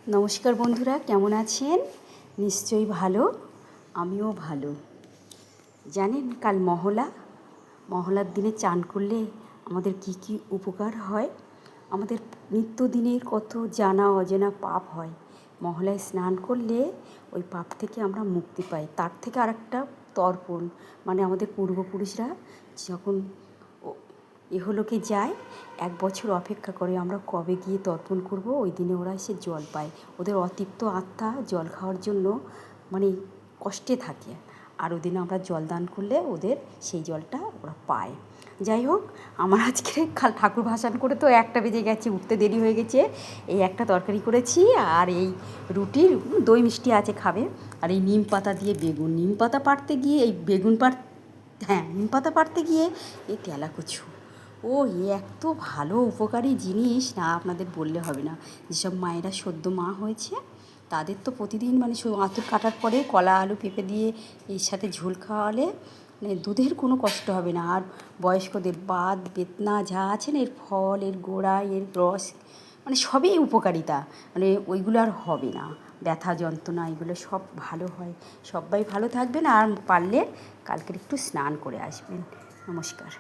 নমস্কার বন্ধুরা, কেমন আছেন? নিশ্চয়ই ভালো। আমিও ভালো। জানেন কাল মহলার দিনে চান করলে আমাদের কি কি উপকার হয়? আমাদের নিত্যদিনের কত জানা অজানা পাপ হয়। মহলায় স্নান করলে ওই পাপ থেকে আমরা মুক্তি পাই। তার থেকে আরেকটা তর্পণ, মানে আমাদের পূর্বপুরুষরা যখন ইহলোকে যায়, 1 বছর অপেক্ষা করে আমরা কবে গিয়ে তর্পণ করব, ওই দিনে ওরা এসে জল পায়। ওদের অতৃপ্ত আত্মা জল খাওয়ার জন্য মানে কষ্টে থাকে, আর ওই দিনে আমরা জল দান করলে ওদের সেই জলটা ওরা পায়। যাই হোক, আমার আজকে কাল ঠাকুর ভাসান করে তো 1টা বেজে গেছে, উঠতে দেরি হয়ে গেছে। এই একটা তরকারি করেছি, আর এই রুটির দই মিষ্টি আছে, খাবে। আর এই নিম পাতা দিয়ে বেগুন, নিম পাতা পাড়তে গিয়ে এই নিম পাতা পাড়তে গিয়ে এই তেলাকুচু, এত ভালো উপকারী জিনিস না, আপনাদের বললে হবে না। যেসব মায়েরা সদ্য মা হয়েছে তাদের তো প্রতিদিন মানে আঁতুর কাটার পরে কলা আলু পেঁপে দিয়ে এর সাথে ঝোল খাওয়ালে মানে দুধের কোনো কষ্ট হবে না। আর বয়স্কদের বাত বেদনা যা আছে না, এর ফল, এর গোড়া, এর রস, মানে সবই উপকারিতা, মানে ওইগুলো আর হবে না। ব্যথা যন্ত্রণা এগুলো সব ভালো হয়। সবাই ভালো থাকবেন, আর পারলে কালকের একটু স্নান করে আসবেন। নমস্কার।